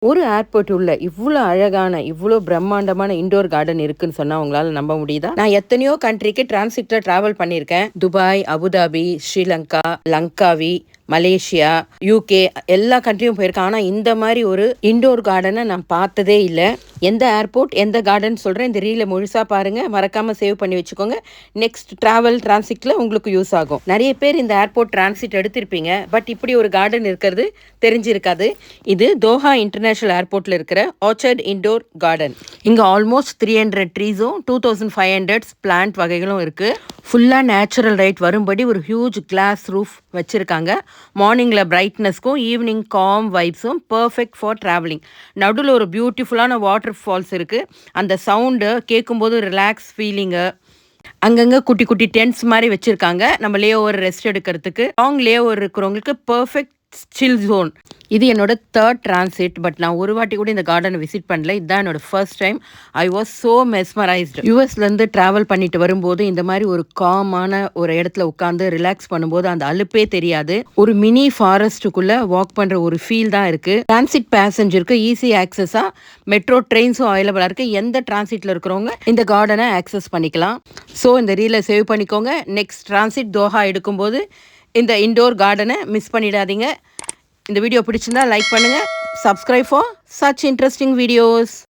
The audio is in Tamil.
ஒரு ஏர்போர்ட் உள்ள இவ்வளோ அழகான, இவ்வளோ பிரம்மாண்டமான இன்டோர் கார்டன் இருக்குன்னு சொன்னா உங்களால நம்ப முடியுதா? நான் எத்தனையோ கண்ட்ரிக்கு டிரான்சிட்ல டிராவல் பண்ணியிருக்கேன். Dubai, Abu Dhabi, Sri Lanka, Langkawi, Malaysia, UK எல்லா கண்ட்ரியும் போயிருக்கேன். ஆனால் இந்த மாதிரி ஒரு இன்டோர் கார்டனை நான் பார்த்ததே இல்லை. எந்த ஏர்போர்ட் எந்த கார்டன் சொல்கிறேன், இந்த ரீலை முழுசாக பாருங்கள். மறக்காமல் சேவ் பண்ணி வச்சுக்கோங்க. நெக்ஸ்ட் ட்ராவல் டிரான்சிட்டில் உங்களுக்கு யூஸ் ஆகும். நிறைய பேர் இந்த ஏர்போர்ட் டிரான்சிட் எடுத்திருப்பீங்க, பட் இப்படி ஒரு கார்டன் இருக்கிறது தெரிஞ்சிருக்காது. இது தோஹா இன்டர்நேஷனல் ஏர்போர்ட்டில் இருக்கிற ஆர்ச்சர்ட் இன்டோர் கார்டன். இங்கே ஆல்மோஸ்ட் 300 ட்ரீஸும் 2500 பிளான்ட் வகைகளும் இருக்குது. ஃபுல்லாக நேச்சுரல் லைட் வரும்படி ஒரு ஹியூஜ் கிளாஸ் ரூஃப் வச்சுருக்காங்க. மார்னிங்கில் பிரைட்னஸ்க்கும் ஈவினிங் காம் வைப்ஸும் பர்ஃபெக்ட் ஃபார் ட்ராவலிங். நடுவில் ஒரு பியூட்டிஃபுல்லான வாட்டர் ஃபால்ஸ் இருக்குது. அந்த சவுண்டு கேட்கும்போது ரிலாக்ஸ் ஃபீலிங்கு. அங்கங்கே குட்டி குட்டி டென்ட்ஸ் மாதிரி வச்சுருக்காங்க நம்ம லே ஓவர் ரெஸ்ட் எடுக்கிறதுக்கு. லாங் லே ஓவர் இருக்கிறவங்களுக்கு பர்ஃபெக்ட் சில் ஜோன். இது என்னோட 3rd டிரான்சிட். பட் நான் ஒரு வாட்டி கூட இந்த கார்டனை விசிட் பண்ணல. இதுதான் என்னோட first time. I was so mesmerised. யூஎஸ்லேருந்து ட்ராவல் பண்ணிட்டு வரும்போது இந்த மாதிரி ஒரு காமான ஒரு இடத்துல உட்காந்து ரிலாக்ஸ் பண்ணும்போது அந்த அலுப்பே தெரியாது. ஒரு மினி ஃபாரஸ்ட்டுக்குள்ளே வாக் பண்ணுற ஒரு ஃபீல் தான் இருக்குது. டிரான்சிட் பேசஞ்சருக்கு ஈஸி ஆக்சஸாக மெட்ரோ ட்ரெயின்ஸும் அவைலபிளாக இருக்குது. எந்த டிரான்சிட்டில் இருக்கிறவங்க இந்த கார்டனை ஆக்சஸ் பண்ணிக்கலாம். ஸோ இந்த ரீலை சேவ் பண்ணிக்கோங்க. நெக்ஸ்ட் டிரான்சிட் தோஹா எடுக்கும்போது இந்த இன்டோர் கார்டனை மிஸ் பண்ணிடாதீங்க. இந்த வீடியோ பிடிச்சிருந்தா லைக் பண்ணுங்கள். Subscribe for such interesting videos.